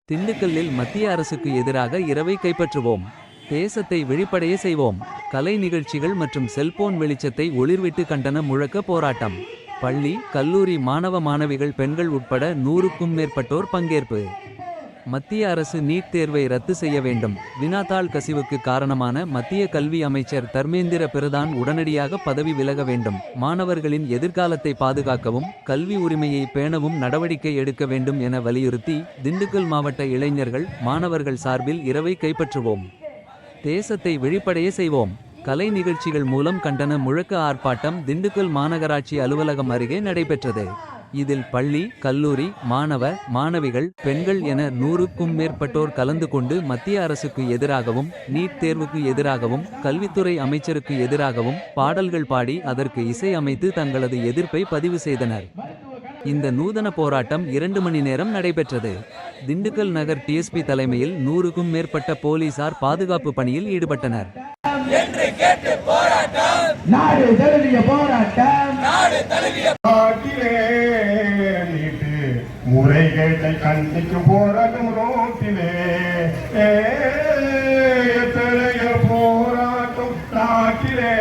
திண்டுக்கல்லில் மத்திய அரசுக்கு எதிராக இரவை கைப்பற்றுவோம். தேசத்தை விழிப்படைய செய்வோம். கலை நிகழ்ச்சிகள் மற்றும் செல்போன் வெளிச்சத்தை ஒளிர்விட்டு கண்டன முழக்க போராட்டம். பள்ளி கல்லூரி மாணவ மாணவிகள் பெண்கள் உட்பட 100க்கும் மேற்பட்டோர் பங்கேற்பு. மத்திய அரசு நீட் தேர்வை ரத்து செய்ய வேண்டும். வினாத்தாள் கசிவுக்கு காரணமான மத்திய கல்வி அமைச்சர் தர்மேந்திர பிரதான் உடனடியாக பதவி விலக வேண்டும். மாணவர்களின் எதிர்காலத்தை பாதுகாக்கவும் கல்வி உரிமையை பேணவும் நடவடிக்கை எடுக்க வேண்டும் என வலியுறுத்தி திண்டுக்கல் மாவட்ட இளைஞர்கள் மாணவர்கள் சார்பில் இரவை கைப்பற்றுவோம். தேசத்தை விழிப்படைய செய்வோம். கலை நிகழ்ச்சிகள் மூலம் கண்டன முழக்க ஆர்ப்பாட்டம் திண்டுக்கல் மாநகராட்சி அலுவலகம் அருகே நடைபெற்றது. இதில் பள்ளி கல்லூரி மாணவ மாணவிகள் பெண்கள் என 100க்கும் மேற்பட்டோர் கலந்து கொண்டு மத்திய அரசுக்கு எதிராகவும் நீட் தேர்வுக்கு எதிராகவும் கல்வித்துறை அமைச்சருக்கு எதிராகவும் பாடல்கள் பாடி அதற்கு இசை அமைத்து தங்களது எதிர்ப்பை பதிவு செய்தனர். இந்த நூதன போராட்டம் 2 மணி நேரம் நடைபெற்றது. திண்டுக்கல் நகர் டிஎஸ்பி தலைமையில் 100க்கும் மேற்பட்ட போலீசார் பாதுகாப்பு பணியில் ஈடுபட்டனர். முறைகேட்டை கண்டிக்கும் போராட்டம் ரோட்டிலே போராட்டம் நாட்டிலே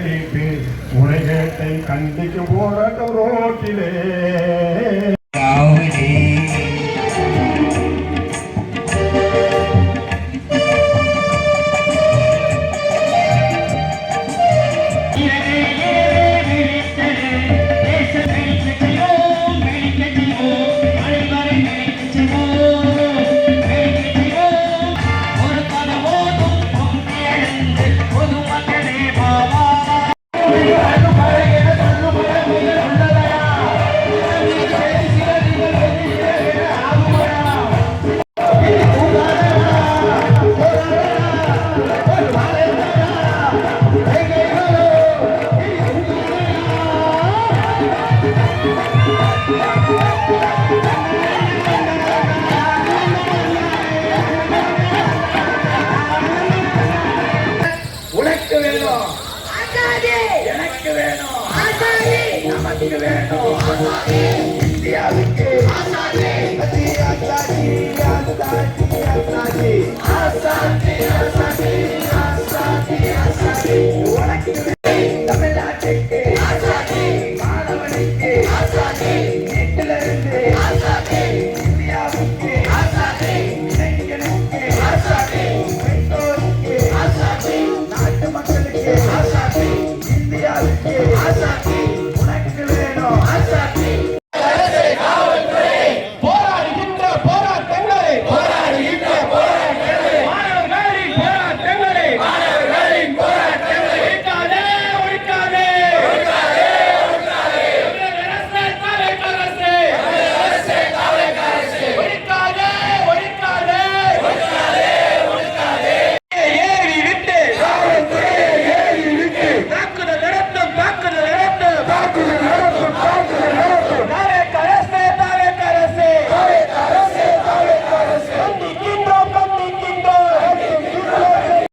நீட்டு முறைகேட்டை கண்டிக்கும் போராட்டம் ரோட்டிலே. உனக்கு வேணும் எனக்கு வேணும் நமக்கு வேணும் இந்தியாவுக்கு